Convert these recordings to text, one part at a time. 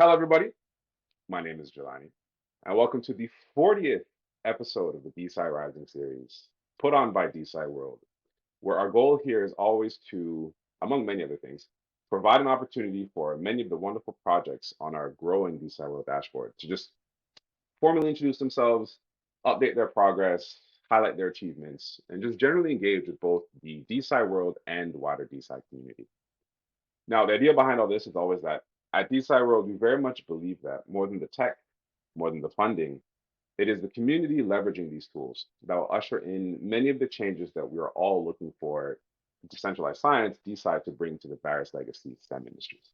Hello, everybody. My name is Jelani, and welcome to the 40th episode of the DeSci Rising series, put on by DeSci World, where our goal here is always to, among many other things, provide an opportunity for many of the wonderful projects on our growing DeSci World dashboard to just formally introduce themselves, update their progress, highlight their achievements, and just generally engage with both the DeSci World and wider DeSci community. Now, the idea behind all this is always that at DeSci World, we very much believe that more than the tech, more than the funding, it is the community leveraging these tools that will usher in many of the changes that we are all looking for decentralized science, DeSci, to bring to the various legacy STEM industries.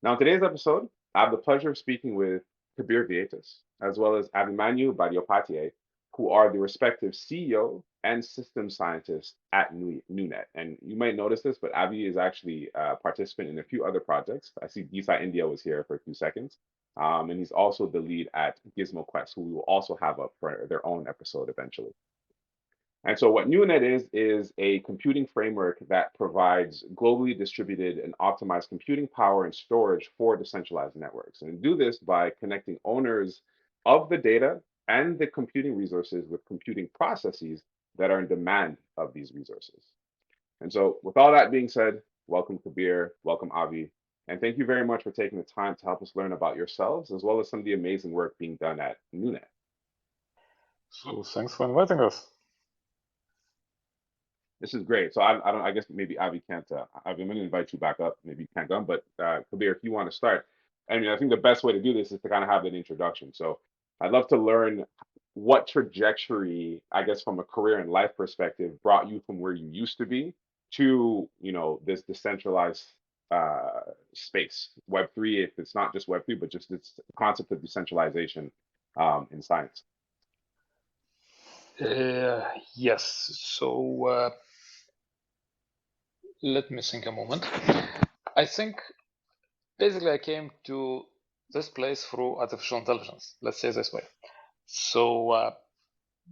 Now, in today's episode, I have the pleasure of speaking with Kabir Vietas, as well as Abhimanyu Badiopatiye, who are the respective CEO and system scientist at NuNet. And you might notice this, but Abhi is actually a participant in a few other projects. I see DeSci India was here for a few seconds. And he's also the lead at Gizmo Quest, who we will also have up for their own episode eventually. And so what NuNet is a computing framework that provides globally distributed and optimized computing power and storage for decentralized networks. And do this by connecting owners of the data and the computing resources with computing processes that are in demand of these resources. And so with all that being said, welcome Kabir, welcome Avi, and thank you very much for taking the time to help us learn about yourselves, as well as some of the amazing work being done at NuNet. So thanks for inviting us. This is great. So I guess maybe Avi can't, Avi, I'm going to invite you back up. Maybe you can't come, but Kabir, if you want to start, I mean, I think the best way to do this is to kind of have an introduction. So I'd love to learn what trajectory, I guess, from a career and life perspective brought you from where you used to be to, this decentralized space, Web3, if it's not just Web3, but just this concept of decentralization in science. Yes, so let me think a moment. I think basically I came to this place through artificial intelligence, let's say this way. So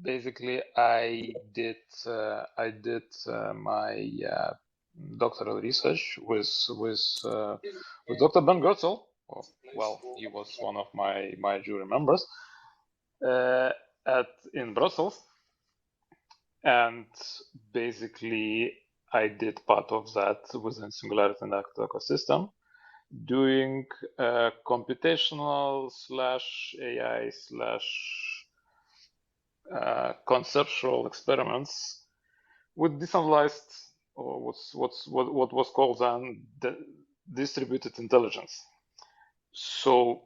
basically I did my doctoral research with Dr. Ben Goertzel. Well, he was one of my jury members in Brussels. And basically, I did part of that within Singularity and Active Ecosystem, doing computational / AI / conceptual experiments with decentralized, or what was called then distributed intelligence. So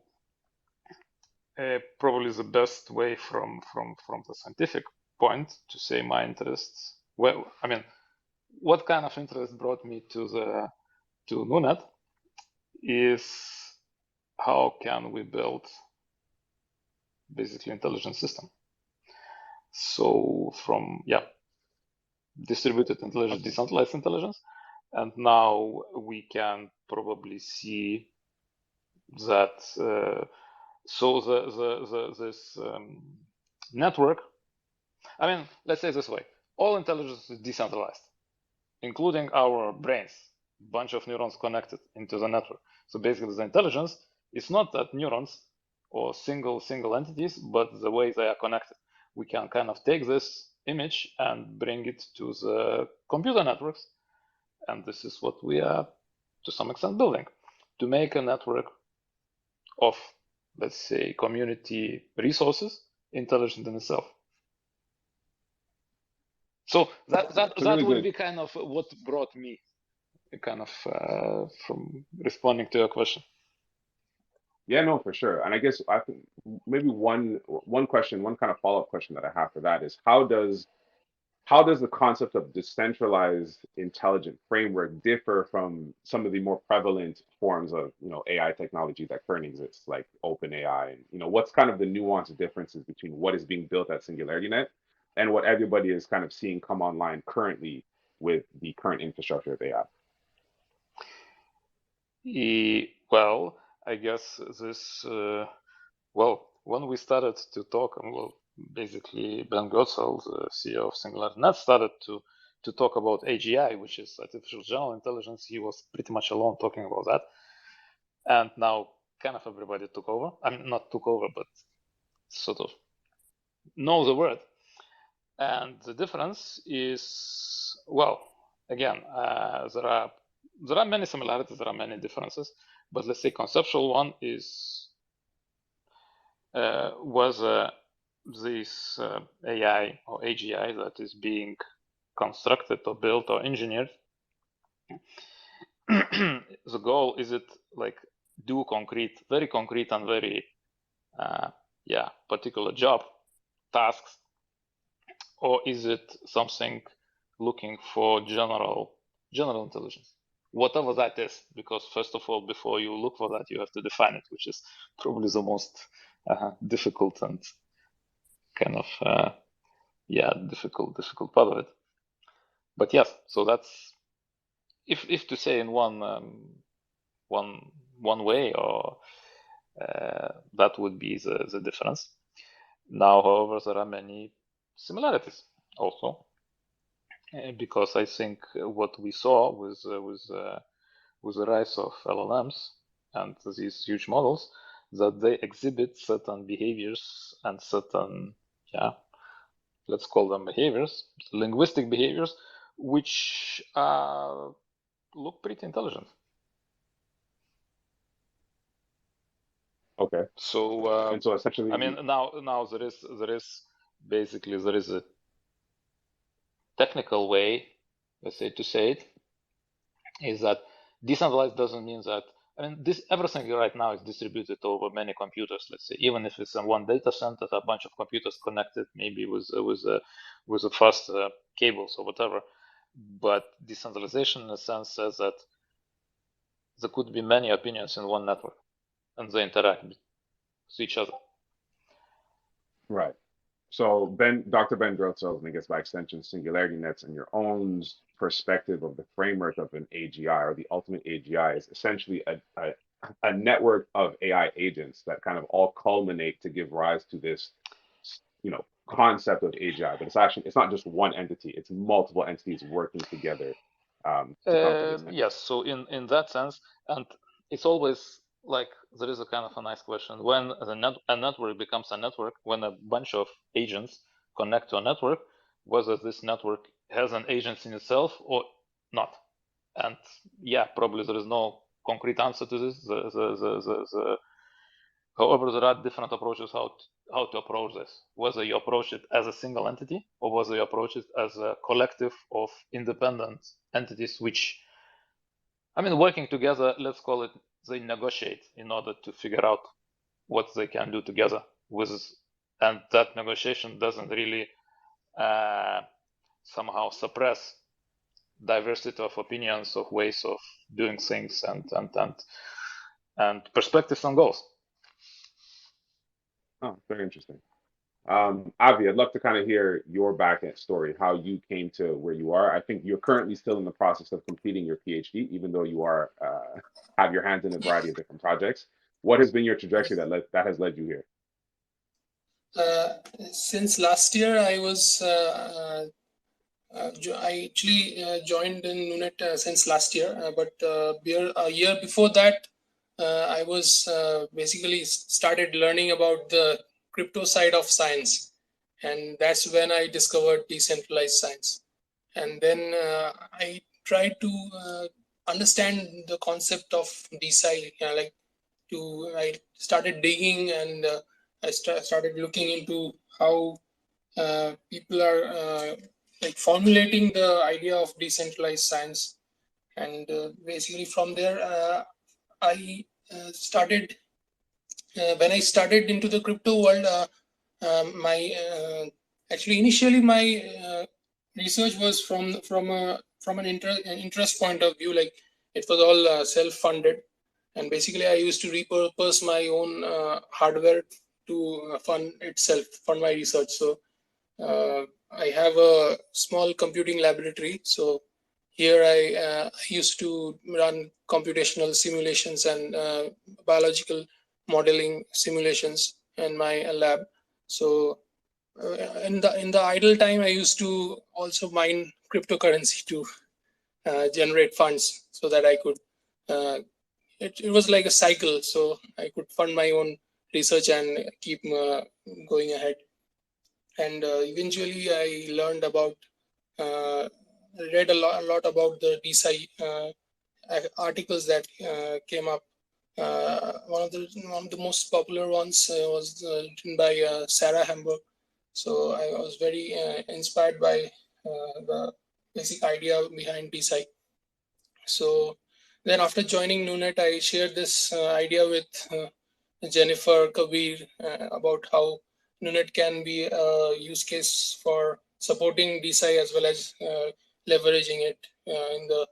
probably the best way from the scientific point to say my interests. Well, I mean, what kind of interest brought me to NuNet is how can we build basically intelligent system. So from distributed intelligence, decentralized intelligence, and now we can probably see that this network. I mean, let's say this way, all intelligence is decentralized, including our brains, bunch of neurons connected into the network. So basically the intelligence is not that neurons or single entities, but the way they are connected. We can kind of take this image and bring it to the computer networks. And this is what we are, to some extent, building, to make a network of, let's say, community resources intelligent in itself. So that would be kind of what brought me kind of from responding to your question. Yeah, no, for sure. And I guess I think maybe one question, one kind of follow-up question that I have for that is how does the concept of decentralized intelligent framework differ from some of the more prevalent forms of AI technology that currently exists, like OpenAI, and what's kind of the nuanced differences between what is being built at SingularityNet and what everybody is kind of seeing come online currently with the current infrastructure of AI? Well, I guess this, when we started to talk, basically Ben Goertzel, the CEO of SingularityNet, started to talk about AGI, which is artificial general intelligence. He was pretty much alone talking about that. And now kind of everybody took over. I mean, not took over, but sort of know the word. And the difference is, well, again, there are many similarities, there are many differences, but let's say conceptual one is was this AI or AGI that is being constructed or built or engineered. The goal is it like do concrete, very concrete and very particular job tasks, or is it something looking for general intelligence, whatever that is? Because first of all, before you look for that, you have to define it, which is probably the most difficult and kind of difficult part of it. But yes, so that's if to say in one way, or that would be the difference. Now, however, there are many similarities also, because I think what we saw with the rise of LLMs and these huge models, that they exhibit certain behaviors and certain, let's call them behaviors, linguistic behaviors, which look pretty intelligent. Okay. So and so essentially, I mean, now there is a technical way, let's say, to say it, is that decentralized doesn't mean that, I mean, everything right now is distributed over many computers, let's say, even if it's in one data center, a bunch of computers connected, maybe with a fast cables or whatever. But decentralization, in a sense, says that there could be many opinions in one network, and they interact with each other. right. So Dr. Ben Grotzel, and I guess by extension, Singularity Nets, and your own perspective of the framework of an AGI, or the ultimate AGI, is essentially a network of AI agents that kind of all culminate to give rise to this, concept of AGI. But it's not just one entity; it's multiple entities working together to come to this. Yes. So in that sense, and it's always like there is a kind of a nice question when a network becomes a network, when a bunch of agents connect to a network, whether this network has an agent in itself or not. And probably there is no concrete answer to this. However, there are different approaches how to approach this. Whether you approach it as a single entity, or whether you approach it as a collective of independent entities, which, I mean, working together, let's call it, they negotiate in order to figure out what they can do together and that negotiation doesn't really somehow suppress diversity of opinions, of ways of doing things, and perspectives and goals. Oh, very interesting. Avi, I'd love to kind of hear your back end story, how you came to where you are. I think you're currently still in the process of completing your PhD, even though you are have your hands in a variety of different projects. What has been your trajectory that has led you here? Since last year, I was I actually joined in NuNet since last year, but a year before that, I was basically started learning about the crypto side of science, and that's when I discovered decentralized science. And then I tried to understand the concept of DeSci. I started digging, and I started looking into how people are formulating the idea of decentralized science. And basically from there, I started when I started into the crypto world. Initially my research was from an interest point of view. Like, it was all self-funded, and basically I used to repurpose my own hardware to fund my research. So I have a small computing laboratory. So here I used to run computational simulations and biological modeling simulations in my lab. So in the idle time, I used to also mine cryptocurrency to generate funds so that I could it was like a cycle, so I could fund my own research and keep going ahead. And eventually, I learned about, read a lot about the DeSci articles that came up. One of the most popular ones was written by Sarah Hamburg. So I was very inspired by the basic idea behind DeSci. So then after joining NuNet, I shared this idea with Jennifer Kabir about how NuNet can be a use case for supporting DeSci as well as leveraging it in the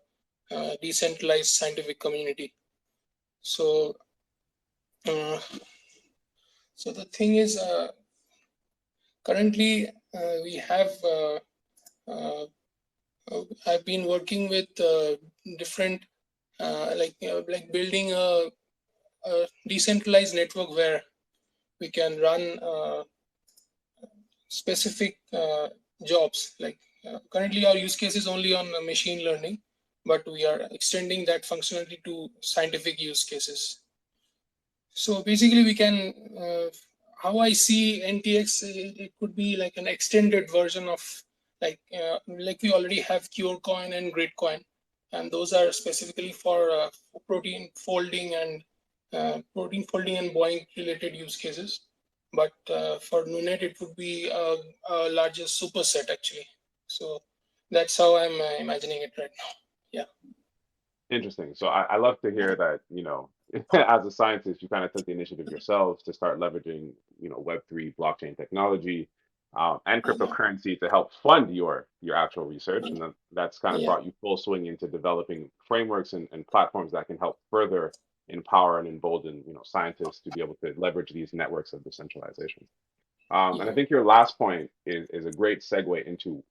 decentralized scientific community. So, so the thing is, currently we have I've been working with different like building a decentralized network where we can run specific jobs. Like currently, our use case is only on machine learning, but we are extending that functionality to scientific use cases. So basically, we can, how I see NTX, it could be like an extended version of like we already have CureCoin and GridCoin, and those are specifically for protein folding and Boeing related use cases. But for NuNet, it would be a larger superset actually. So that's how I'm imagining it right now. Yeah. Interesting. So I love to hear that, as a scientist, you kind of took the initiative yourselves to start leveraging, Web3 blockchain technology and cryptocurrency to help fund your actual research. And that's kind of brought you full swing into developing frameworks and platforms that can help further empower and embolden, scientists to be able to leverage these networks of decentralization. And I think your last point is a great segue into,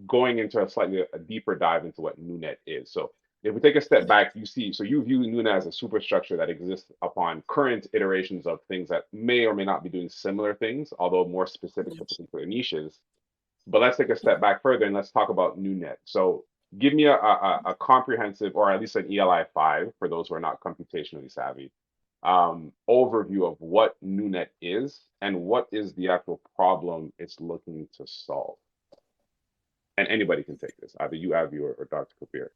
going into a deeper dive into what NuNet is. So if we take a step back, you view NuNet as a superstructure that exists upon current iterations of things that may or may not be doing similar things, although more specific to particular niches. But let's take a step back further and let's talk about NuNet. So give me a comprehensive, or at least an ELI 5 for those who are not computationally savvy, overview of what NuNet is and what is the actual problem it's looking to solve. And anybody can take this, either you, Avi, or Dr. Kabir.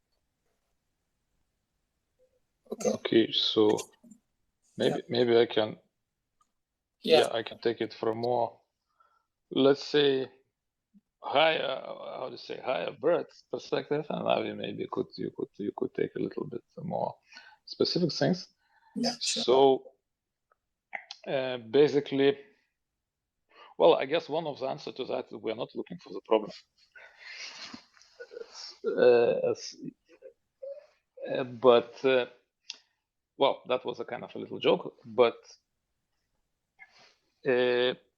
Okay, so maybe I can I can take it from more, let's say, higher birth perspective, and Avi maybe you could take a little bit more specific things. Yeah, sure. So basically, well, I guess one of the answers to that is we're not looking for the problem. But well, that was a kind of a little joke. But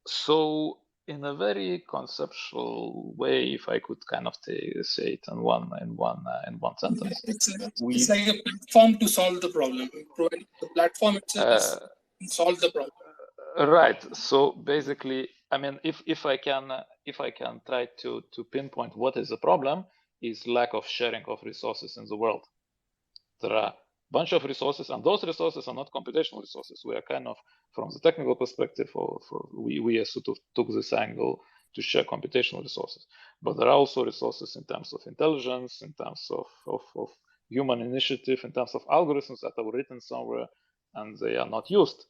so in a very conceptual way, if I could kind of say it in one sentence, it's like a platform to solve the problem. Providing the platform itself to solve the problem. Right. So basically, I mean, if I can try to pinpoint what is the problem, is lack of sharing of resources in the world. There are a bunch of resources, and those resources are not computational resources. We are kind of, from the technical perspective, we sort of took this angle to share computational resources. But there are also resources in terms of intelligence, in terms of human initiative, in terms of algorithms that are written somewhere and they are not used.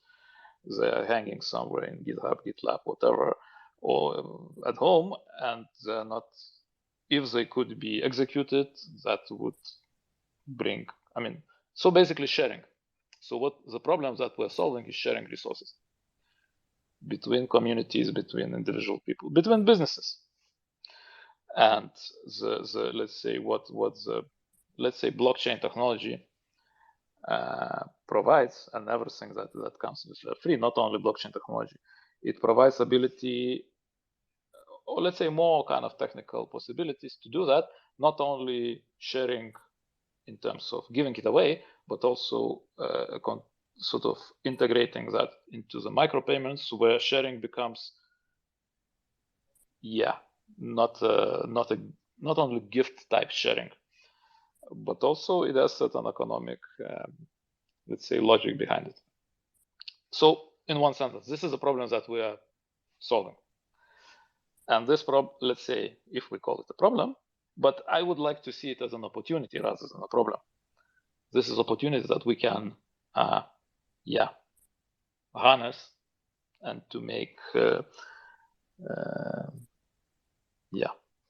They are hanging somewhere in GitHub, GitLab, whatever, or at home, and they're not. If they could be executed, that would bring, I mean, so basically sharing. So what the problem that we're solving is sharing resources between communities, between individual people, between businesses. And the let's say let's say blockchain technology provides, and everything that comes with free, not only blockchain technology, it provides ability, or let's say more kind of technical possibilities to do that, not only sharing in terms of giving it away, but also sort of integrating that into the micropayments, where sharing becomes, not only gift type sharing, but also it has certain economic let's say, logic behind it. So in one sentence, this is a problem that we are solving. And this problem, let's say, if we call it a problem, but I would like to see it as an opportunity rather than a problem. This is opportunity that we can, harness and to make,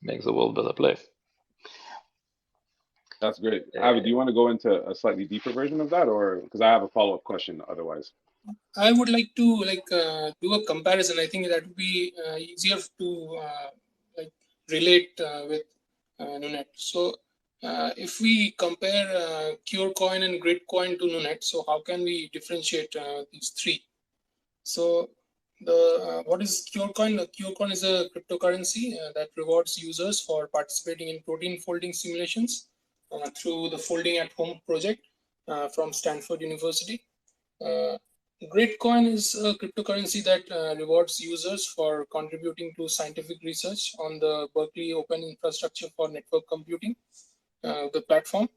make the world a better place. That's great. Avi, do you want to go into a slightly deeper version of that, or because I have a follow-up question otherwise? I would like to do a comparison. I think that would be easier to relate with NuNet. So if we compare CureCoin and GridCoin to NuNet, so how can we differentiate these three? So what is CureCoin? CureCoin is a cryptocurrency that rewards users for participating in protein folding simulations through the Folding at Home project from Stanford University. Gridcoin is a cryptocurrency that rewards users for contributing to scientific research on the Berkeley Open Infrastructure for Network Computing, the platform.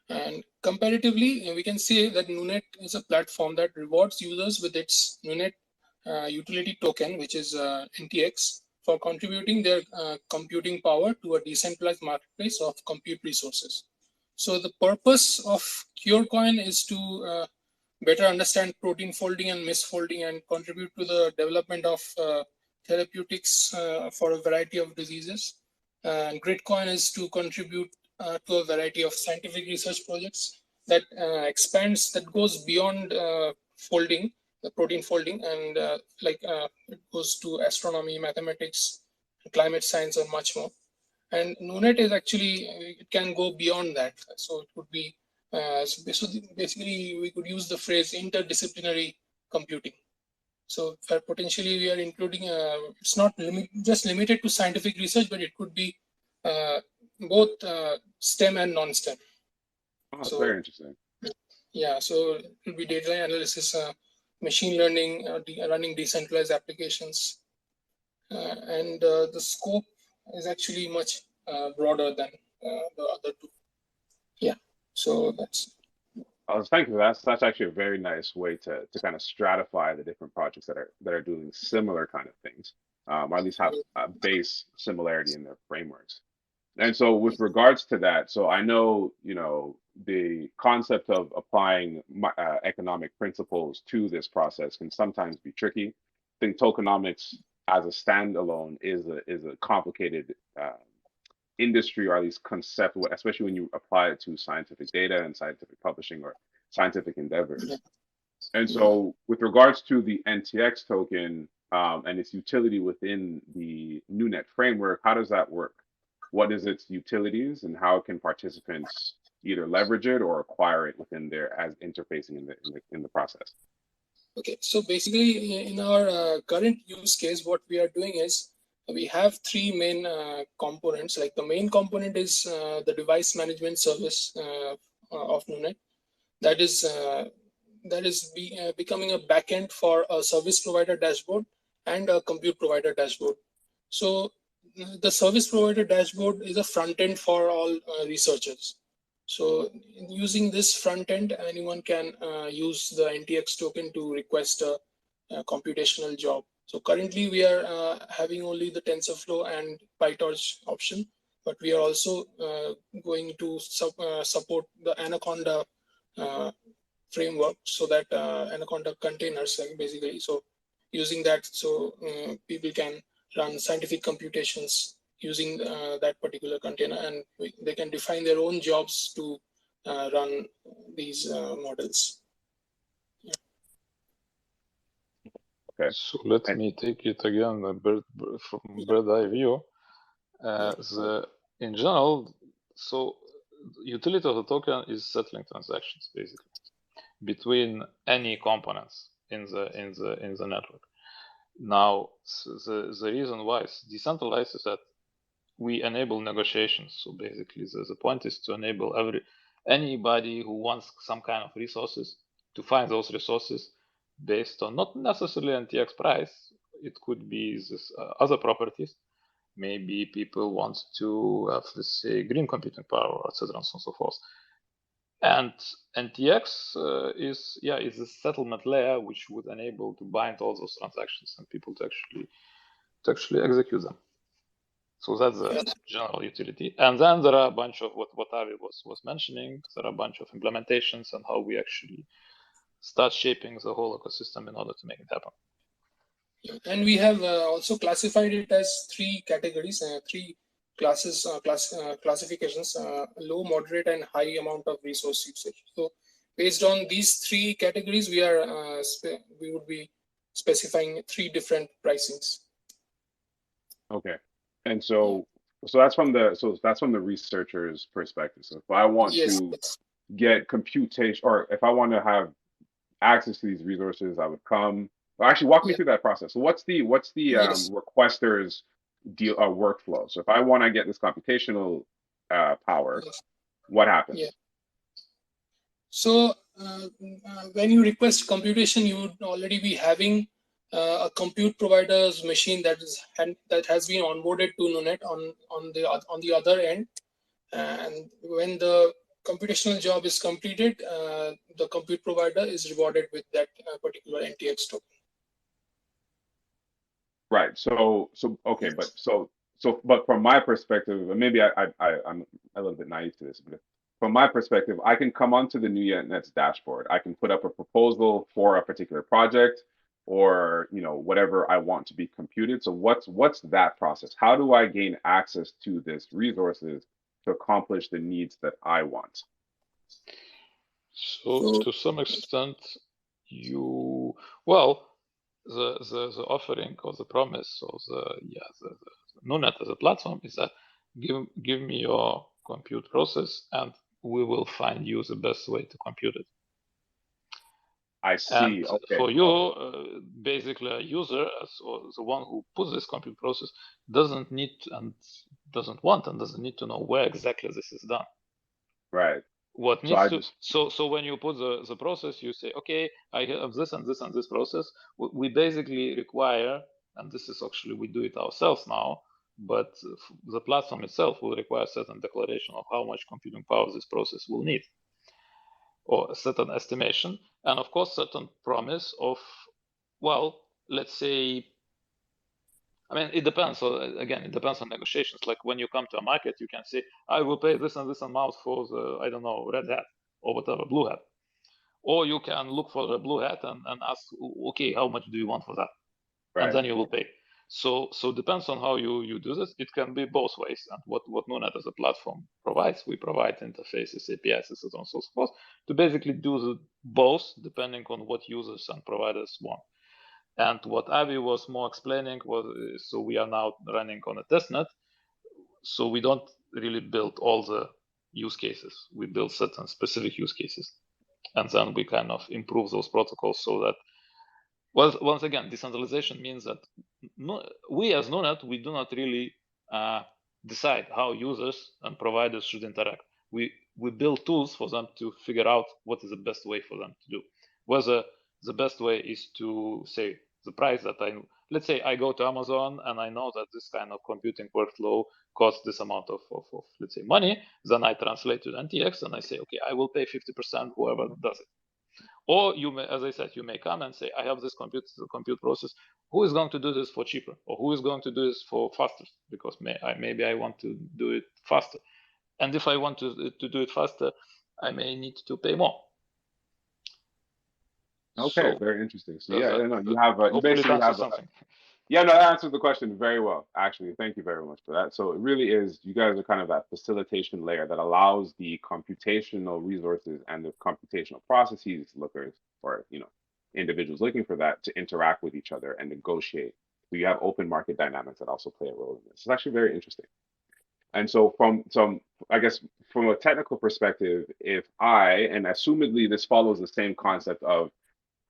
And comparatively, we can say that NuNet is a platform that rewards users with its NuNet utility token, which is NTX, for contributing their computing power to a decentralized marketplace of compute resources. So the purpose of CureCoin is to better understand protein folding and misfolding and contribute to the development of therapeutics for a variety of diseases. And GridCoin is to contribute to a variety of scientific research projects that expands, that goes beyond folding, the protein folding, and it goes to astronomy, mathematics, climate science, and much more. And NuNet is actually, it can go beyond that. So it would be, so basically we could use the phrase interdisciplinary computing. So potentially we are including, it's not just limited to scientific research, but it could be both STEM and non-STEM. Oh, that's very interesting. Yeah, so it will be data analysis, machine learning, running decentralized applications. And the scope is actually much broader than the other two. Yeah, so that's. Thank you. That's actually a very nice way to kind of stratify the different projects that are doing similar kind of things, or at least have a base similarity in their frameworks. And so with regards to that, so I know, the concept of applying economic principles to this process can sometimes be tricky. I think tokenomics as a standalone is a complicated industry, or at least concept, especially when you apply it to scientific data and scientific publishing or scientific endeavors. And so with regards to the NTX token and its utility within the NuNet framework, how does that work? What is its utilities, and how can participants either leverage it or acquire it within their as interfacing in the process? Okay, so basically in our current use case, what we are doing is we have three main components. Like the main component is the device management service of NuNet. That is becoming a backend for a service provider dashboard and a compute provider dashboard. So the service provider dashboard is a front end for all researchers. So using this front end, anyone can use the NTX token to request a computational job. So currently we are having only the TensorFlow and PyTorch option, but we are also going to support the Anaconda framework, so that Anaconda containers, basically. So using that, so people can run scientific computations using that particular container, and they can define their own jobs to run these models. Yeah. Okay. So let me take it again from bird's eye view. In general, so utility of the token is settling transactions basically between any components in the network. Now, the reason why it's decentralized is that we enable negotiations. So basically, the point is to enable anybody who wants some kind of resources to find those resources based on not necessarily NTX price. It could be this other properties. Maybe people want to have, let's say, green computing power, etc., and so forth. And NTX is a settlement layer which would enable to bind all those transactions and people to actually execute them. So that's the general utility. And then there are a bunch of what Avi was mentioning. There are a bunch of implementations and how we actually start shaping the whole ecosystem in order to make it happen. And we have also classified it as three categories, three classes, classifications: low, moderate, and high amount of resource usage. So based on these three categories, we would be specifying three different pricings. Okay, and so that's from the researcher's perspective. So if I want to get computation, or if I want to have access to these resources, I would come. Well, actually, walk me through that process. So what's the requester's deal workflow? So if I want to get this computational power, what happens? Yeah. So when you request computation, you would already be having a compute provider's machine that has been onboarded to NuNet on the other end. And when the computational job is completed, the compute provider is rewarded with that particular NTX token. Right. So okay, but from my perspective, and maybe I'm a little bit naive to this, but from my perspective, I can come onto the NuNet's dashboard. I can put up a proposal for a particular project, or whatever I want to be computed. So what's that process? How do I gain access to this resources to accomplish the needs that I want? So to some extent, the offering or the promise of the NuNet as a platform is that give me your compute process and we will find you the best way to compute it. I see. And okay. for you, basically a user, or the one who puts this compute process, doesn't need doesn't need to know where exactly this is done. Right. What needs so when you put the process, you say, okay, I have this and this and this process. We basically require, and this is actually we do it ourselves now, but the platform itself will require certain declaration of how much computing power this process will need, or a certain estimation, and of course certain promise of, well, let's say, I mean, it depends. So again, it depends on negotiations. Like when you come to a market, you can say, I will pay this and this amount for the, I don't know, red hat or whatever, blue hat. Or you can look for the blue hat and ask, okay, how much do you want for that? Right. And then you will pay. So it depends on how you do this. It can be both ways. And what NuNet as a platform provides, we provide interfaces, APIs, and so on and so forth, to basically do both depending on what users and providers want. And what Avi was more explaining was, so we are now running on a testnet. So we don't really build all the use cases. We build certain specific use cases. And then we kind of improve those protocols so that, well, once again, decentralization means that we as NuNet, we do not really decide how users and providers should interact. We build tools for them to figure out what is the best way for them to do. Whether the best way is to say the price that let's say I go to Amazon and I know that this kind of computing workflow costs this amount of let's say money, then I translate to NTX and I say, okay, I will pay 50% whoever does it. Or you may, as I said, you may come and say, I have this compute process. Who is going to do this for cheaper? Or who is going to do this for faster? Because maybe I want to do it faster. And if I want to do it faster, I may need to pay more. Okay, so, very interesting. So yeah, you have you basically have something. Yeah, no, that answers the question very well, actually. Thank you very much for that. So it really is, you guys are kind of that facilitation layer that allows the computational resources and the computational processes lookers, or individuals looking for that, to interact with each other and negotiate. So you have open market dynamics that also play a role in this. It's actually very interesting. And so I guess from a technical perspective, and assumedly this follows the same concept of,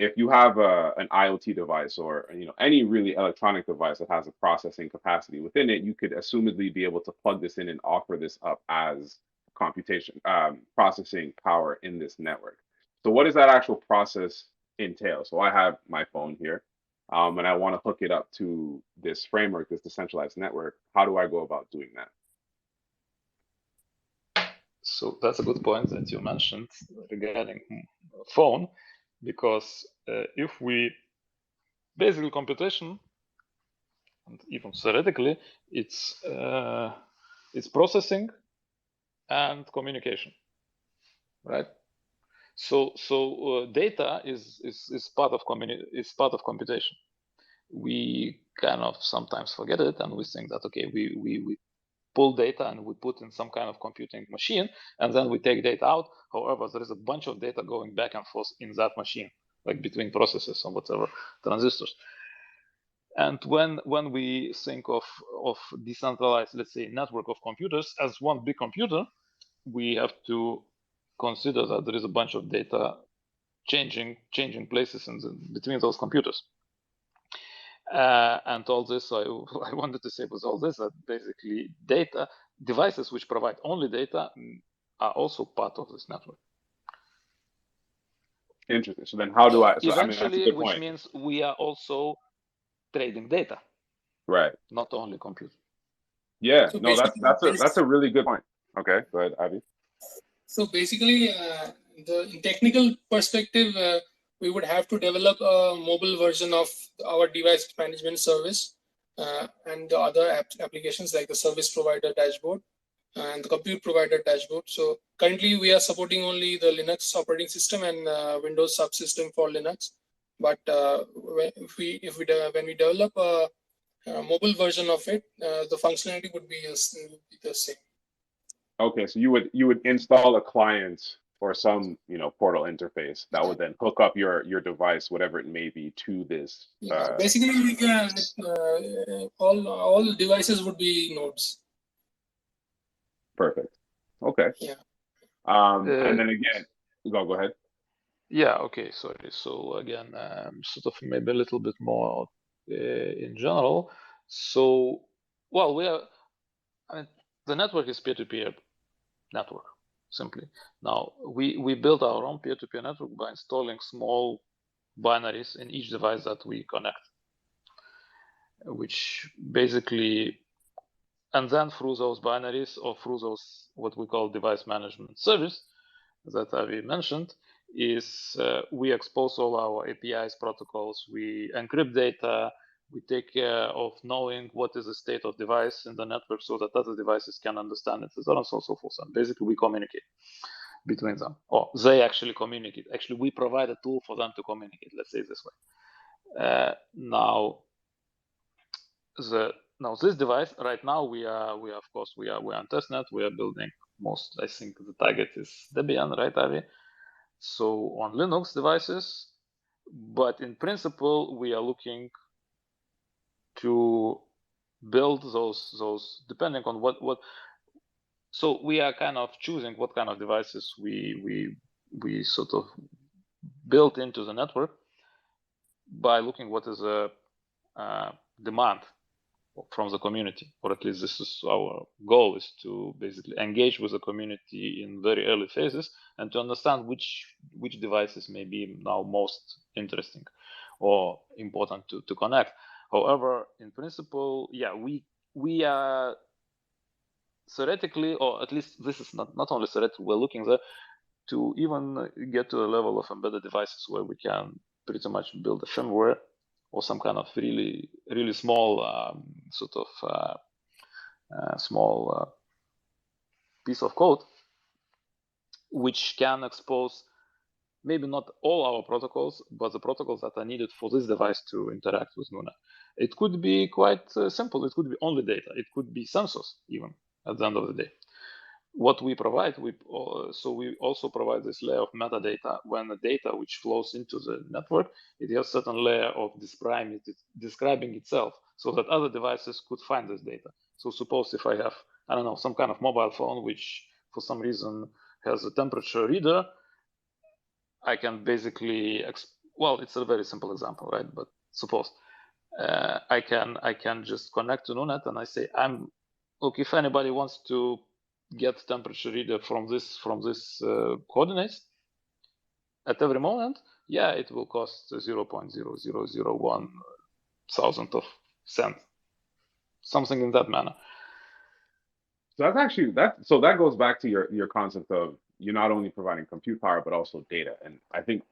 if you have an IoT device, or any really electronic device that has a processing capacity within it, you could assumedly be able to plug this in and offer this up as computation processing power in this network. So what does that actual process entail? So I have my phone here, and I want to hook it up to this framework, this decentralized network. How do I go about doing that? So that's a good point that you mentioned regarding phone, because if we basically computation, and even theoretically, it's processing and communication, right? So data is part of computation. We kind of sometimes forget it, and we think that okay, we pull data and we put in some kind of computing machine, and then we take data out. However, there is a bunch of data going back and forth in that machine, like between processes or whatever transistors. And when we think of decentralized, let's say, network of computers as one big computer, we have to consider that there is a bunch of data changing places between those computers. And all this, I wanted to say was all this, that basically data, devices which provide only data are also part of this network. Interesting. So then how do I, so I mean, that's a Eventually, good which point. means we are also trading data, Right. not only compute. Yeah, So no, basically, that's a really good point. Okay, go ahead, Avi. So basically, in technical perspective, we would have to develop a mobile version of our device management service and the other applications like the service provider dashboard and the compute provider dashboard. So currently we are supporting only the Linux operating system and Windows subsystem for Linux. But when we develop a mobile version of it, the functionality would be the same. Okay, so you would install a client or some, you know, portal interface that would then hook up your device, whatever it may be, to this. Basically, we can all devices would be nodes. Perfect. Okay. Yeah. And then again, go ahead. Yeah. Okay. Sorry. So again, sort of maybe a little bit more in general. So, well, I mean, the network is peer-to-peer network, simply. Now, we build our own peer-to-peer network by installing small binaries in each device that we connect, which basically, and then through those binaries or through those what we call device management service that Avi mentioned, is we expose all our APIs, protocols, we encrypt data, we take care of knowing what is the state of device in the network so that other devices can understand it, and so on and so forth. And basically, we communicate between them, or they actually communicate. Actually, we provide a tool for them to communicate. Let's say it this way. Now this device right now we are on testnet. We are building most. I think the target is Debian, right, Avi? So on Linux devices, but in principle, we are looking to build those depending on what. So we are kind of choosing what kind of devices we sort of built into the network by looking what is a demand from the community, or at least this is our goal, is to basically engage with the community in very early phases and to understand which devices may be now most interesting or important to connect. However, in principle, yeah, we are theoretically, or at least this is not only theoretical, we're looking there to even get to a level of embedded devices where we can pretty much build a firmware or some kind of really small small piece of code which can expose maybe not all our protocols, but the protocols that are needed for this device to interact with NuNet. It could be quite simple. It could be only data. It could be sensors even at the end of the day. What we provide, we also provide this layer of metadata. When the data which flows into the network, it has a certain layer of describing itself so that other devices could find this data. So suppose if I have, I don't know, some kind of mobile phone which for some reason has a temperature reader, I can basically, well, it's a very simple example, right? But suppose I can just connect to NuNet and I say, look, if anybody wants to get temperature reader from this coordinates at every moment, yeah, it will cost 0.0001 thousandth of cent, something in that manner. So that's actually that goes back to your concept of you're not only providing compute power but also data. And I think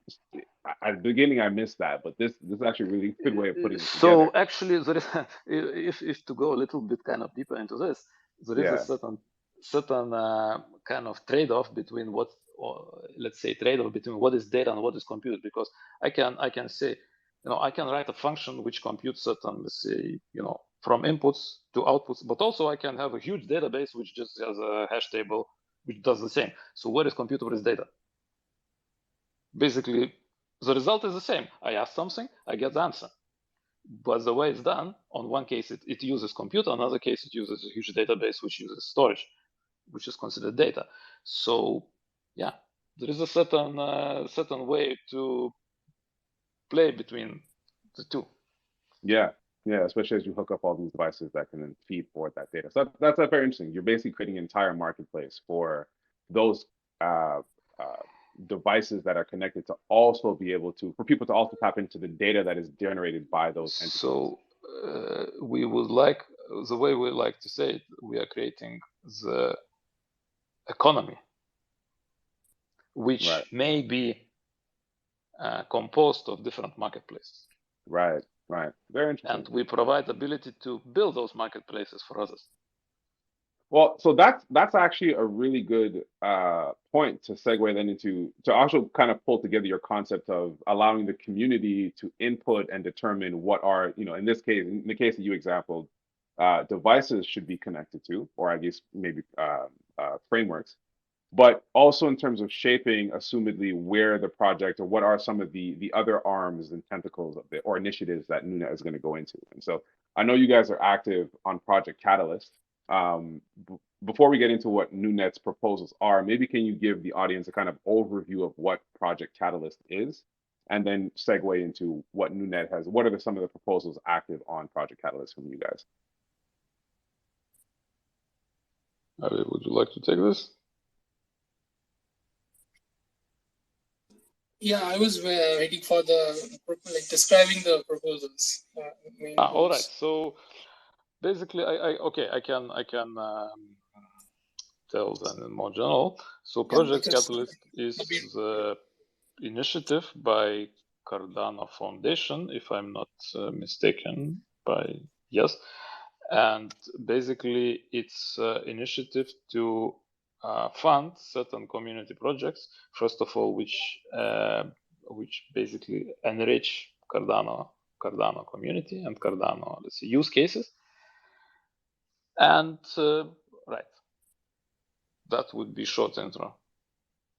at the beginning I missed that, but this is actually a really good way of putting it together. So actually, there is, if to go a little bit kind of deeper into this, there is a Yeah. certain kind of trade-off between what, or let's say trade-off between what is data and what is compute, because I can say, I can write a function which computes certain, let's say, from inputs to outputs, but also I can have a huge database which just has a hash table which does the same. So where is compute, where is data? Basically, the result is the same. I ask something, I get the answer. But the way it's done, on one case it uses compute, on another case it uses a huge database which uses storage, which is considered data. So yeah, there is a certain way to play between the two. Yeah. Yeah, especially as you hook up all these devices that can then feed forward that data. So that's very interesting. You're basically creating an entire marketplace for those uh, uh, devices that are connected to also be able to, for people to also tap into the data that is generated by those entities. So we would like, the way we like to say it, we are creating the economy, which may be composed of different marketplaces. Right. Very interesting. And we provide the ability to build those marketplaces for others. Well, so that's actually a really good point to segue then into to also kind of pull together your concept of allowing the community to input and determine what are, in this case, in the case that you exampled, devices should be connected to, or I guess maybe frameworks, but also in terms of shaping, assumedly, where the project or what are some of the other arms and tentacles of it or initiatives that NuNet is going to go into. And so I know you guys are active on Project Catalyst. Before we get into what NuNet's proposals are, maybe can you give the audience a kind of overview of what Project Catalyst is, and then segue into what NuNet has. What are some of the proposals active on Project Catalyst from you guys? Ali, would you like to take this? Yeah, I was waiting for describing the proposals. All right. So basically, I can tell them in more general. So Project Catalyst is the initiative by Cardano Foundation, if I'm not mistaken. Yes, and basically it's initiative to fund certain community projects. First of all, which basically enrich Cardano community and Cardano, let's say, use cases. And right, that would be short intro.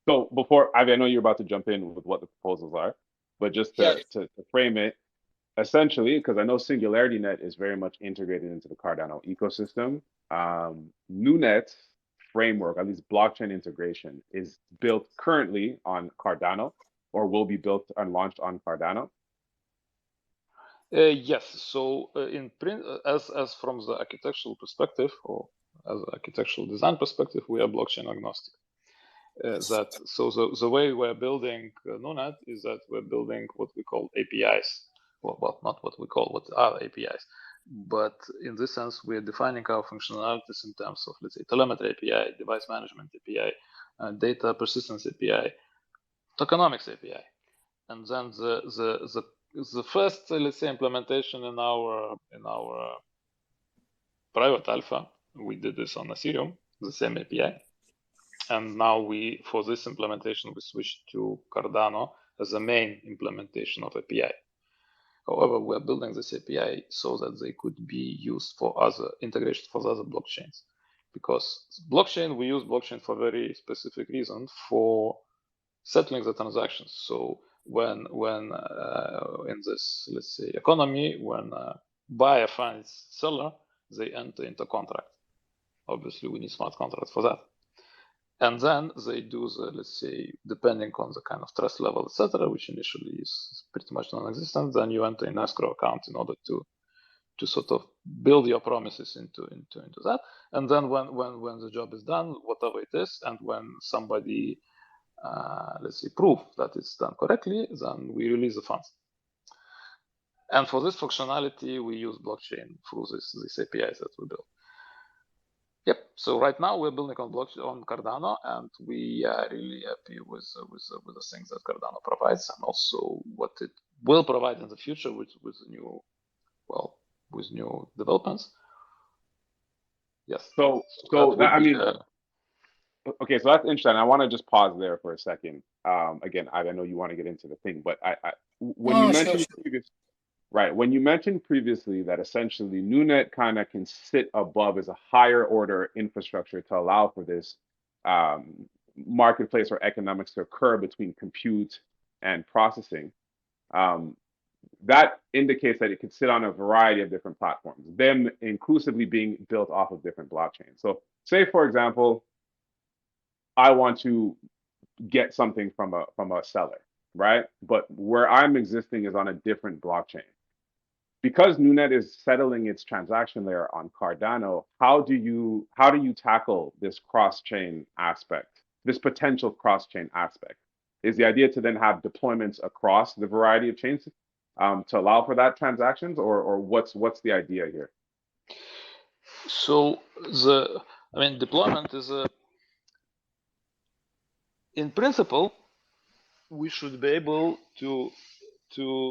So before, I know you're about to jump in with what the proposals are, but just to frame it, essentially, because I know SingularityNet is very much integrated into the Cardano ecosystem. NuNet's framework, at least blockchain integration, is built currently on Cardano, or will be built and launched on Cardano. Yes. So in print, as from the architectural perspective, or as an architectural design perspective, we are blockchain agnostic. The way we're building NuNet is that we're building what we call APIs. Well, not what we call, what are APIs. But in this sense, we're defining our functionalities in terms of, let's say, telemetry API, device management API, data persistence API, tokenomics API. And then the first, let's say, implementation in our private alpha, we did this on Ethereum, the same API. And now for this implementation, we switched to Cardano as the main implementation of API. However, we're building this API so that they could be used for other integration for other blockchains. Because we use blockchain for very specific reason, for settling the transactions. So when in this, let's say, economy, when buyer finds seller, they enter into contract. Obviously, we need smart contracts for that. And then they do the, let's say, depending on the kind of trust level, etc., which initially is pretty much non-existent, then you enter an escrow account in order to sort of build your promises into that. And then when the job is done, whatever it is, and when somebody, let's say, prove that it's done correctly, then we release the funds. And for this functionality, we use blockchain through these APIs that we build. Yep. So right now we're building on blockchain on Cardano, and we are really happy with the things that Cardano provides, and also what it will provide in the future with new developments. Yes. So That that, would I be, mean, okay, so that's interesting. I want to just pause there for a second. Again, I know you want to get into the thing, but when you Oh, sure, mentioned sure. right, when you mentioned previously that essentially NuNet kind of can sit above as a higher order infrastructure to allow for this marketplace or economics to occur between compute and processing, um, that indicates that it could sit on a variety of different platforms, them inclusively being built off of different blockchains. So, say for example, I want to get something from a seller, right? But where I'm existing is on a different blockchain. Because NuNet is settling its transaction layer on Cardano, how do you tackle this cross-chain aspect, this potential cross-chain aspect? Is the idea to then have deployments across the variety of chains to allow for that transactions, or what's the idea here? so deployment is in principle, we should be able to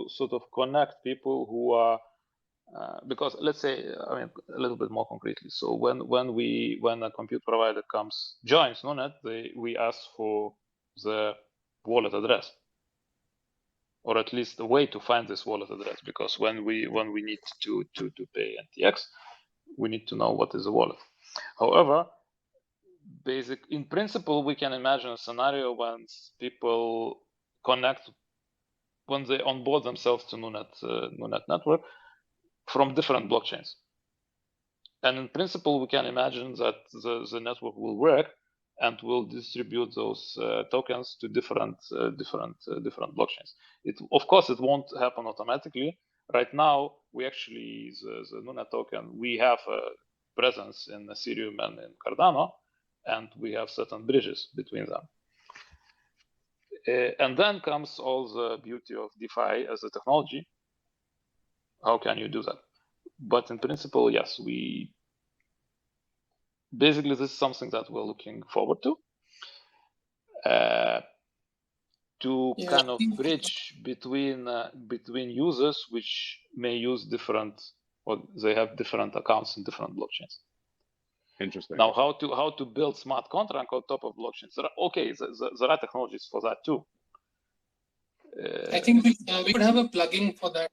sort of connect people who are because let's say, a little bit more concretely. So when a compute provider joins NuNet, we ask for the wallet address, or at least a way to find this wallet address, because when we need to pay NTX, we need to know what is the wallet. However, in principle, we can imagine a scenario when people when they onboard themselves to NuNet network from different blockchains. And in principle, we can imagine that the network will work and will distribute those tokens to different blockchains. Of course, it won't happen automatically. Right now, we actually, the NuNet token, we have a presence in Ethereum and in Cardano, and we have certain bridges between them. And then comes all the beauty of DeFi as a technology. How can you do that? But in principle, yes, basically this is something that we're looking forward to kind of bridge between users which may use different, or they have different accounts in different blockchains. Interesting. Now, how to build smart contract on top of blockchains? There are technologies for that too. I think we could have a plugin for that.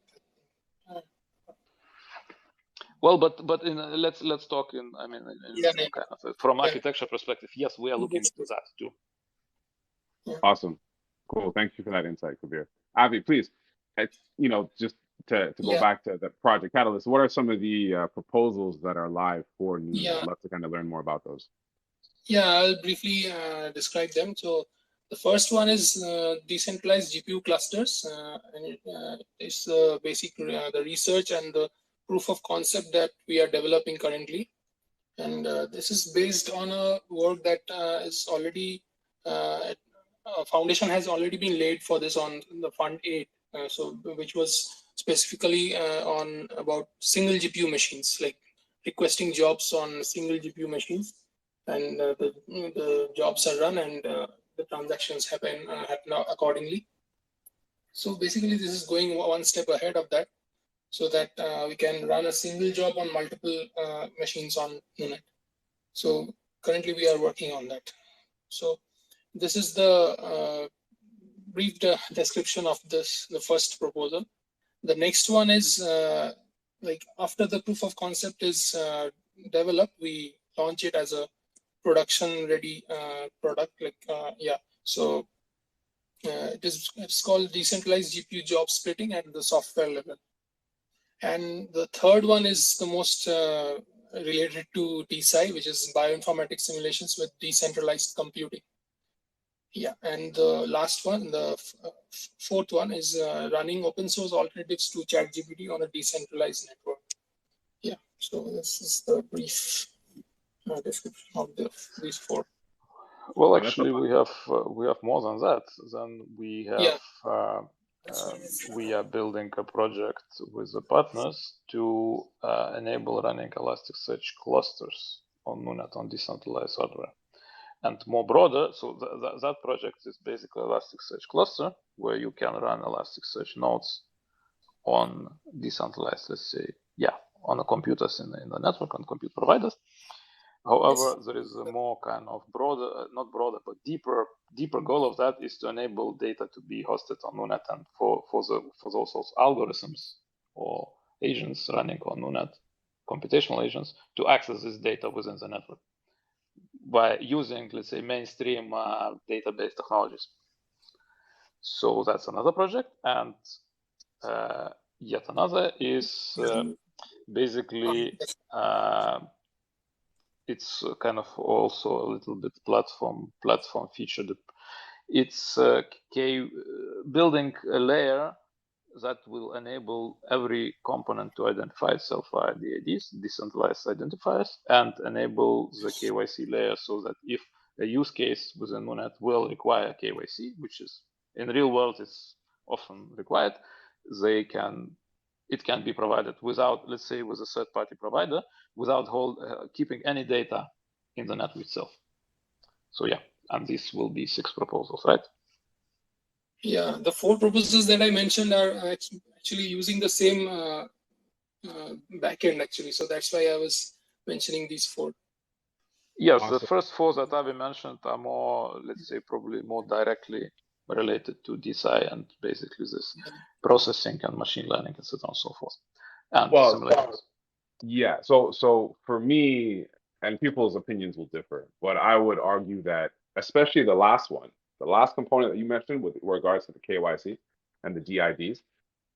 Well, but let's talk in kind of from architecture perspective. Yes, we are looking into that too. Yeah. Awesome, cool. Thank you for that insight, Kabir. Avi, please, just to go back to the Project Catalyst, what are some of the proposals that are live for NuNet? I'd love to kind of learn more about those. Yeah, I'll briefly describe them. So the first one is decentralized GPU clusters, and it's basic the research and the proof of concept that we are developing currently. And this is based on a work that is already a foundation has already been laid for this on the Fund 8, which was specifically on about single GPU machines, like requesting jobs on single GPU machines, and the jobs are run and the transactions happen accordingly. So basically, this is going one step ahead of that, so that we can run a single job on multiple machines on NuNet. So currently we are working on that. So this is the brief description of the first proposal. The next one is like after the proof of concept is developed, we launch it as a production ready product. So it's called decentralized GPU job splitting at the software level. And the third one is the most related to DeSci, which is bioinformatics simulations with decentralized computing. Yeah, and the last one, the fourth one, is running open source alternatives to ChatGPT on a decentralized network. Yeah, so this is the brief description of these four. Well, actually, we have more than that. Then we have we are building a project with the partners to enable running Elasticsearch clusters NuNet on decentralized hardware. And more broader, so that project is basically Elasticsearch cluster, where you can run Elasticsearch nodes on decentralized, let's say, on the computers in the network, on compute providers. However, there is a more kind of broader, not broader, but deeper goal of that is to enable data to be hosted on NuNet, and for those sorts of algorithms or agents running on NuNet, computational agents, to access this data within the network by using, let's say, mainstream database technologies. So that's another project, and yet another is basically it's kind of also a little bit platform feature. It's building a layer that will enable every component to identify itself via DIDs, decentralized identifiers, and enable the KYC layer so that if a use case within NuNet will require KYC, which is in real world is often required, it can be provided without, let's say, with a third-party provider, without keeping any data in the network itself. So and this will be 6 proposals, right? Yeah, the 4 proposals that I mentioned are actually using the same backend actually. So that's why I was mentioning these 4. Yes, awesome. The first 4 that Avi mentioned are more, let's say, probably more directly related to DeSci and basically this processing and machine learning, and so on and so forth. And simulators. So for me, and people's opinions will differ, but I would argue that, especially the last one, the last component that you mentioned with regards to the KYC and the DIDs,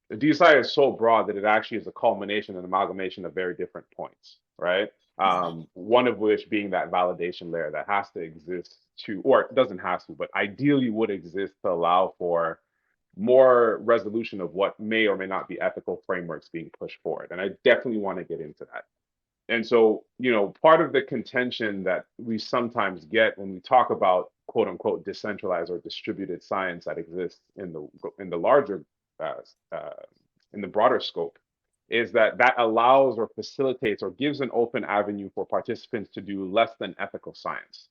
the DeSci is so broad that it actually is a culmination and amalgamation of very different points, right? One of which being that validation layer that has to exist or it doesn't have to, but ideally would exist to allow for more resolution of what may or may not be ethical frameworks being pushed forward. And I definitely want to get into that. And so, part of the contention that we sometimes get when we talk about quote unquote decentralized or distributed science that exists in the larger, in the broader scope, is that allows or facilitates or gives an open avenue for participants to do less than ethical science.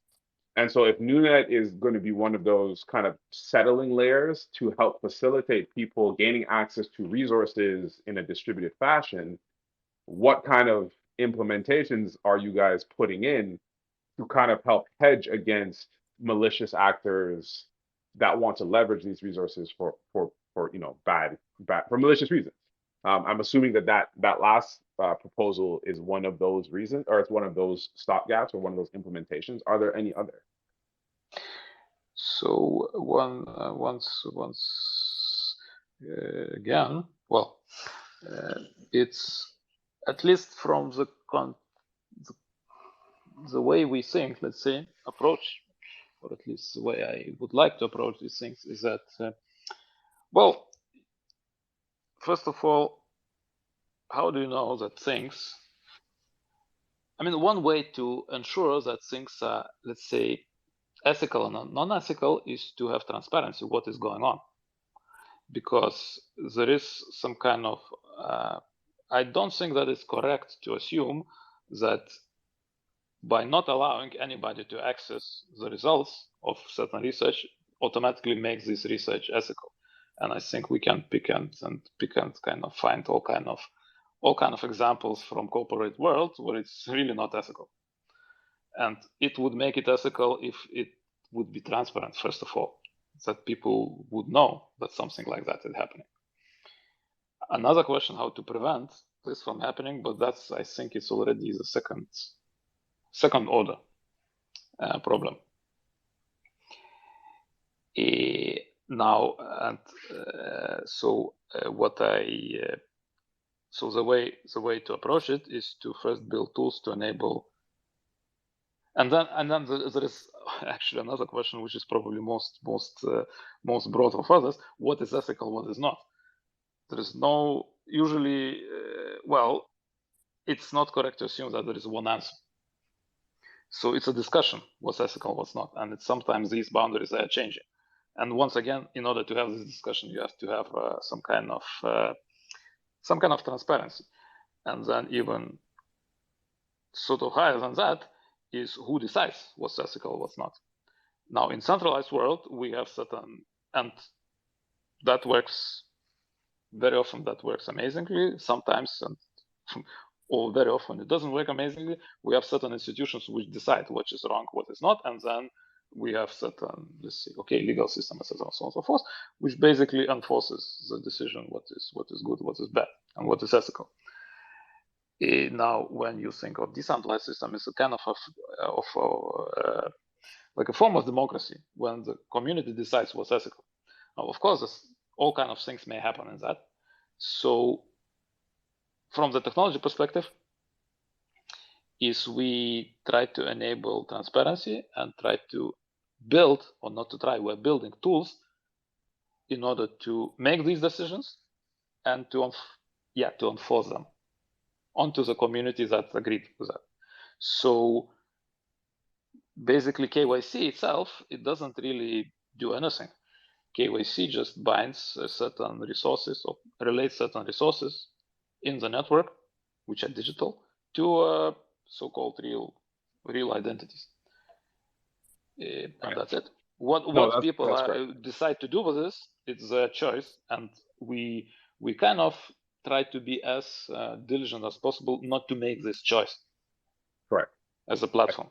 And so if NuNet is going to be one of those kind of settling layers to help facilitate people gaining access to resources in a distributed fashion, what kind of implementations are you guys putting in to kind of help hedge against malicious actors that want to leverage these resources for bad for malicious reasons? I'm assuming that last proposal is one of those reasons, or it's one of those stopgaps or one of those implementations. Are there any other? So again, well, it's at least from the way we think, let's say, approach, or at least the way I would like to approach these things is that, well, first of all, how do you know that things, I mean, one way to ensure that things are, let's say, ethical and non-ethical is to have transparency what is going on. Because there is some kind of, I don't think that it's correct to assume that by not allowing anybody to access the results of certain research automatically makes this research ethical. And I think we can pick and kind of find all kind of examples from corporate world where it's really not ethical. And it would make it ethical if it would be transparent, first of all, that people would know that something like that is happening. Another question, how to prevent this from happening, but that's, I think it's already the second order problem. Now, and so the way to approach it is to first build tools to enable, and then there is actually another question which is probably most broad of others: what is ethical, what is not? There is no usually well, it's not correct to assume that there is one answer. So it's a discussion: what's ethical, what's not, and it's sometimes these boundaries are changing. And once again, in order to have this discussion, you have to have some kind of transparency, and then even sort of higher than that is who decides what's ethical, what's not. Now, in centralized world, we have certain, and that works very often. That works amazingly. Sometimes, and or very often, it doesn't work amazingly. We have certain institutions which decide what is wrong, what is not, and then we have certain, let's say, okay, legal system, etc., so on and so forth, which basically enforces the decision what is good, what is bad, and what is ethical. Now, when you think of decentralized system, it's a kind of like a form of democracy when the community decides what's ethical. Now, of course, all kind of things may happen in that. So, from the technology perspective, is we try to enable transparency and try to build, or not to try, we're building tools in order to make these decisions and to enforce them onto the community that agreed with that. So basically KYC itself, it doesn't really do anything. KYC just binds certain resources or relates certain resources in the network, which are digital, to so-called real identities. And that's it. What people decide to do with this, it's their choice, and we kind of try to be as diligent as possible not to make this choice. Correct. As a platform.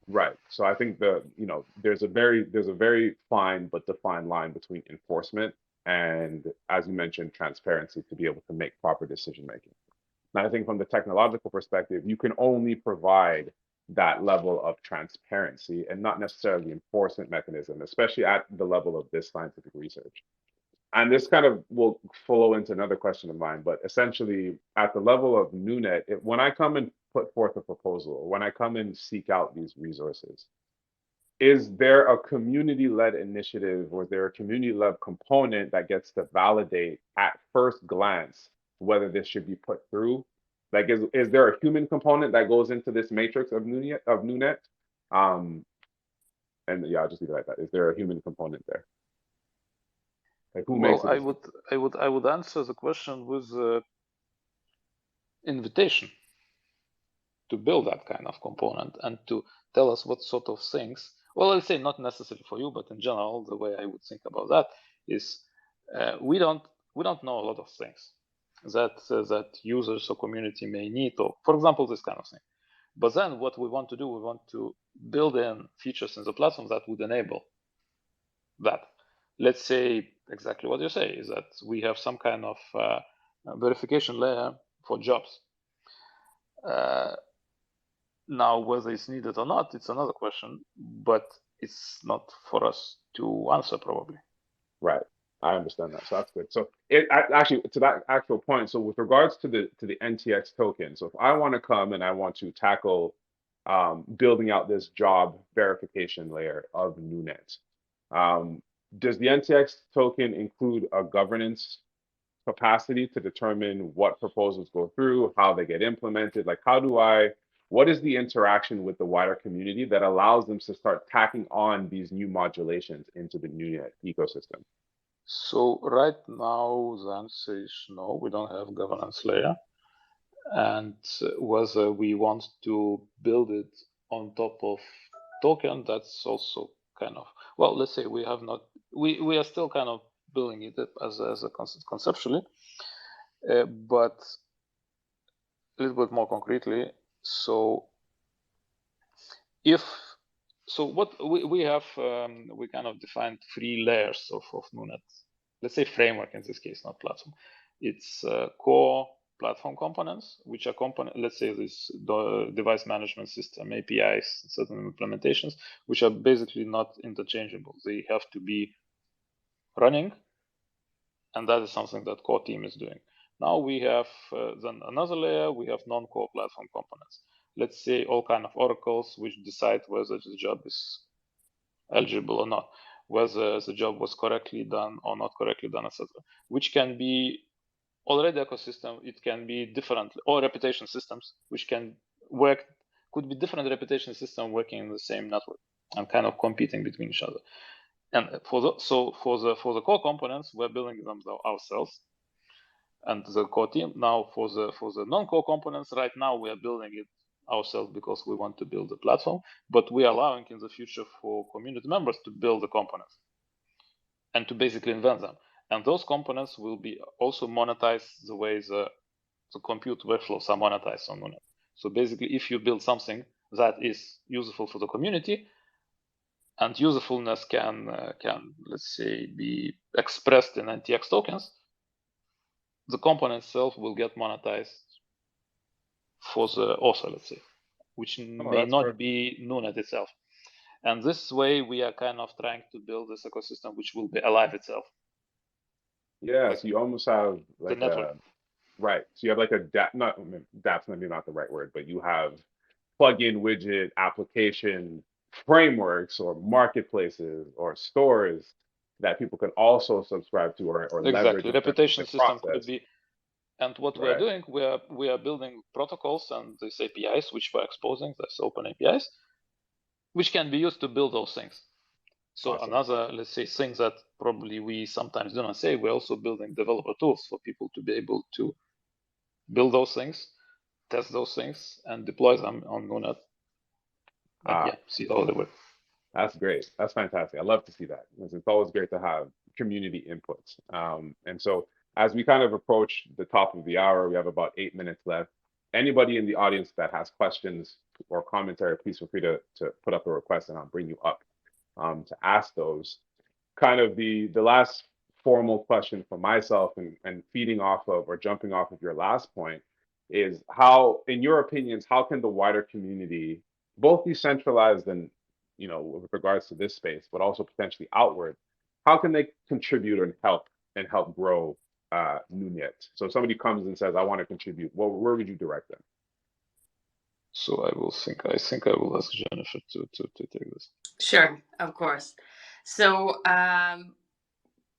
Right. So I think there's a very fine but defined line between enforcement and, as you mentioned, transparency to be able to make proper decision making. And I think from the technological perspective, you can only provide that level of transparency and not necessarily enforcement mechanism, especially at the level of this scientific research. And this kind of will flow into another question of mine, but essentially at the level of NuNet, when I come and put forth a proposal, or when I come and seek out these resources, is there a community-led initiative, or is there a community-led component that gets to validate at first glance whether this should be put through? Like, is there a human component that goes into this matrix of NuNet? And yeah, I'll just leave it like that. Is there a human component there? Like, who makes it? I would answer the question with invitation to build that kind of component and to tell us what sort of things. Well, I'll say not necessarily for you, but in general, the way I would think about that is we don't know a lot of things that users or community may need, or for example, this kind of thing. But then what we want to do, we want to build in features in the platform that would enable that. Let's say exactly what you say is that we have some kind of verification layer for jobs. Now, whether it's needed or not, it's another question, but it's not for us to answer probably. Right. I understand that. So that's good. So actually, to that actual point, so with regards to the NTX token, so if I want to come and I want to tackle building out this job verification layer of NuNet, does the NTX token include a governance capacity to determine what proposals go through, how they get implemented? Like, what is the interaction with the wider community that allows them to start tacking on these new modulations into the NuNet ecosystem? So right now, the answer is no, we don't have governance layer. And whether we want to build it on top of token, that's also kind of, well, let's say we have not, we are still kind of building it as a concept conceptually, but a little bit more concretely. So what we have, we kind of defined 3 layers of NuNet. Let's say framework in this case, not platform. It's core platform components, which are let's say this device management system, APIs, certain implementations, which are basically not interchangeable. They have to be running, and that is something that core team is doing. Now we have then another layer, we have non-core platform components. Let's say all kind of oracles which decide whether the job is eligible or not, whether the job was correctly done or not correctly done, etc. Which can be already ecosystem, it can be different, or reputation systems, which can work, could be different reputation system working in the same network and kind of competing between each other. And for the core components, we're building them ourselves and the core team. Now for the non-core components, right now we are building it ourselves because we want to build a platform, but we are allowing in the future for community members to build the components and to basically invent them. And those components will be also monetized the way the compute workflows are monetized on NuNet. So basically, if you build something that is useful for the community, and usefulness can let's say be expressed in NTX tokens, the component itself will get monetized for the author, let's say, which may not perfect. be NuNet itself. And this way, we are kind of trying to build this ecosystem which will be alive itself. Yeah, Like so you almost have like the network. right. So you have like a that's maybe not the right word, but you have plugin widget application frameworks or marketplaces or stores that people can also subscribe to or leverage Exactly. in terms of Reputation the system could process. be. And what we are Right. doing, we are building protocols and these APIs, which we're exposing, these open APIs, which can be used to build those things. So Awesome. another, let's say, thing that probably we sometimes do not say, we're also building developer tools for people to be able to build those things, test those things, and deploy them on NuNet. And yeah, see how they work. That's great. That's fantastic. I love to see that because it's always great to have community inputs. And so as we kind of approach the top of the hour, we have about 8 minutes left. Anybody in the audience that has questions or commentary, please feel free to put up a request and I'll bring you up to ask those. Kind of the last formal question for myself and feeding off of or jumping off of your last point is how, in your opinions, how can the wider community, both decentralized and with regards to this space, but also potentially outward, how can they contribute and help grow NuNet? So if somebody comes and says, I want to contribute, well, where would you direct them? So I think I will ask Jennifer to take this. Sure, of course. So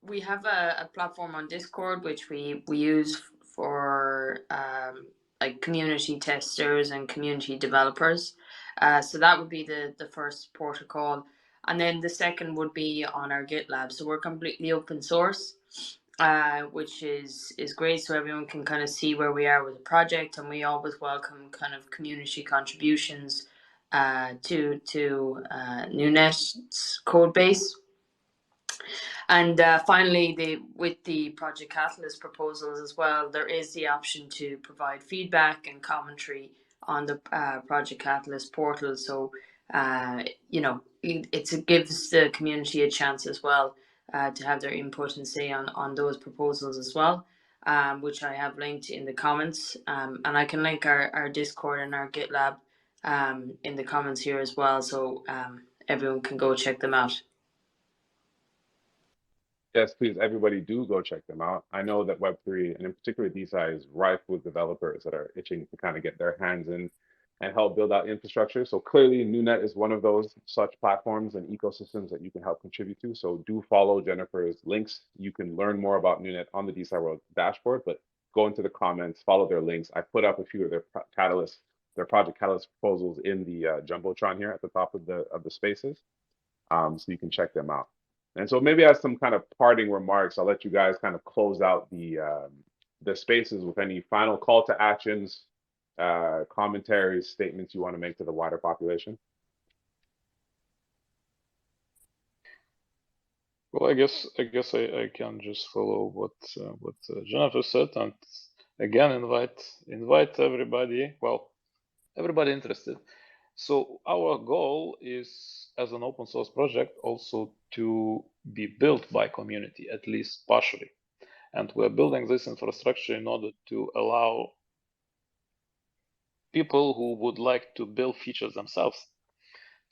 we have a platform on Discord which we use for like community testers and community developers. So that would be the first protocol, and then the second would be on our GitLab. So we're completely open source, which is great. So everyone can kind of see where we are with the project, and we always welcome kind of community contributions to NuNet's code base. And finally, with the Project Catalyst proposals as well, there is the option to provide feedback and commentary on the Project Catalyst portal. So, it gives the community a chance as well to have their input and say on those proposals as well, which I have linked in the comments. And I can link our Discord and our GitLab in the comments here as well, so everyone can go check them out. Yes, please, everybody do go check them out. I know that Web3 and in particular DeSci is rife with developers that are itching to kind of get their hands in and help build out infrastructure. So clearly NuNet is one of those such platforms and ecosystems that you can help contribute to. So do follow Jennifer's links. You can learn more about NuNet on the DeSci World dashboard, but go into the comments, follow their links. I put up a few of their Project Catalyst proposals in the Jumbotron here at the top of the spaces. So you can check them out. And so maybe as some kind of parting remarks, I'll let you guys kind of close out the spaces with any final call to actions, commentaries, statements you want to make to the wider population. Well, I guess I can just follow what Jennifer said, and again invite everybody. Well, everybody interested. So our goal is, as an open source project, also to be built by community, at least partially. And we're building this infrastructure in order to allow people who would like to build features themselves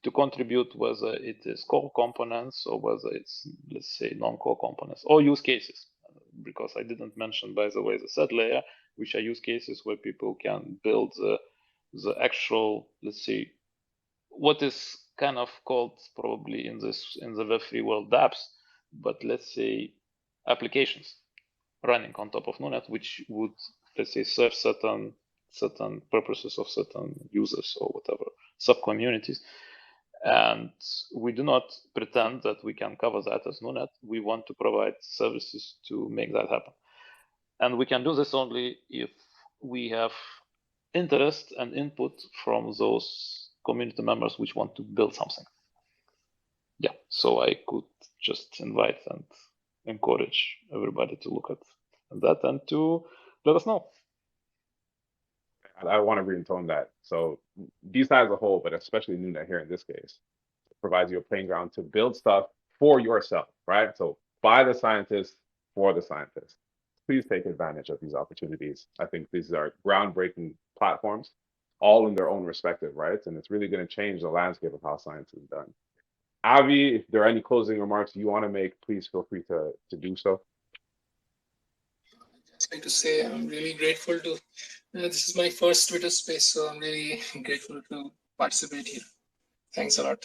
to contribute, whether it is core components or whether it's, let's say, non-core components or use cases. Because I didn't mention, by the way, the third layer, which are use cases where people can build the actual, let's say, what is kind of called probably in the Web3 world dApps, but let's say applications running on top of NuNet, which would, let's say, serve certain purposes of certain users or whatever, sub-communities. And we do not pretend that we can cover that as NuNet. We want to provide services to make that happen. And we can do this only if we have interest and input from those community members which want to build something. Yeah, so I could just invite and encourage everybody to look at that and to let us know. I want to re-intone that. So DeSci as a whole, but especially NuNet here in this case, provides you a playing ground to build stuff for yourself, right? So by the scientists, for the scientists. Please take advantage of these opportunities. I think these are groundbreaking platforms, all in their own respective rights, and it's really going to change the landscape of how science is done. Avi, if there are any closing remarks you want to make, please feel free to do so. I'd just like to say I'm really grateful to. This is my first Twitter space, so I'm really grateful to participate here. Thanks a lot.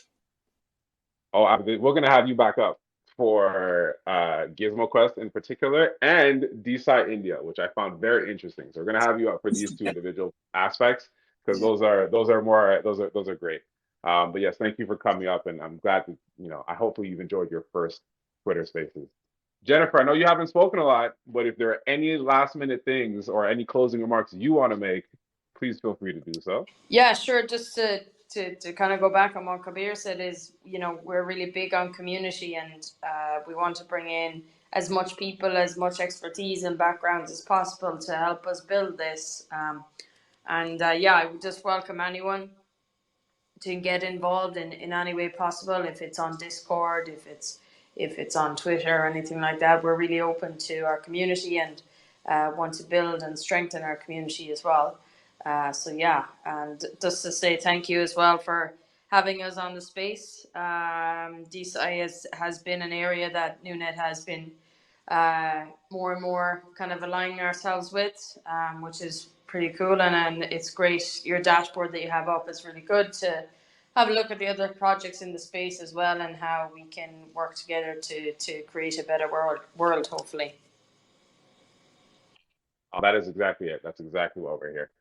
Oh, Avi, we're going to have you back up for Gizmo Quest in particular and DeSci India, which I found very interesting. So we're going to have you up for these two individual aspects because those are great. But yes, thank you for coming up, and I'm glad that I hopefully you've enjoyed your first Twitter Spaces. Jennifer, I know you haven't spoken a lot, but if there are any last minute things or any closing remarks you want to make, please feel free to do so. Yeah, sure. Just to kind of go back on what Kabir said is, we're really big on community, and we want to bring in as much people, as much expertise and backgrounds as possible to help us build this. I would just welcome anyone to get involved in any way possible. If it's on Discord, if it's on Twitter or anything like that, we're really open to our community and want to build and strengthen our community as well. And just to say thank you as well for having us on the space. DeSci has been an area that NuNet has been more and more kind of aligning ourselves with, which is pretty cool. And it's great. Your dashboard that you have up is really good to have a look at the other projects in the space as well, and how we can work together to create a better world, hopefully. Oh, that is exactly it. That's exactly what we're here.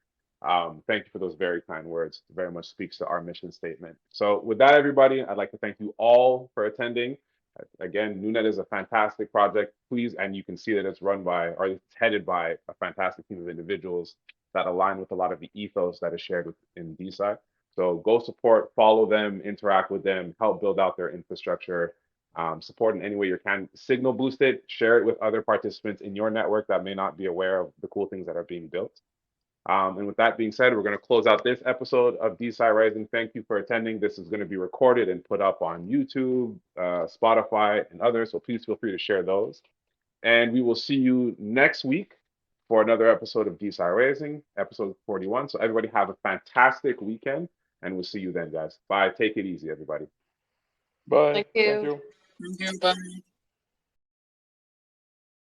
Thank you for those very kind words. It very much speaks to our mission statement. So with that, everybody, I'd like to thank you all for attending. Again, NuNet is a fantastic project. Please, and you can see that it's run by, or it's headed by a fantastic team of individuals that align with a lot of the ethos that is shared within DeSci. So go support, follow them, interact with them, help build out their infrastructure, support in any way you can. Signal boost it, share it with other participants in your network that may not be aware of the cool things that are being built. And with that being said, we're going to close out this episode of DeSci Rising. Thank you for attending. This is going to be recorded and put up on YouTube, Spotify, and others. So please feel free to share those. And we will see you next week for another episode of DeSci Rising, episode 41. So everybody have a fantastic weekend, and we'll see you then, guys. Bye. Take it easy, everybody. Bye. Thank you. Thank you. Thank you. Bye.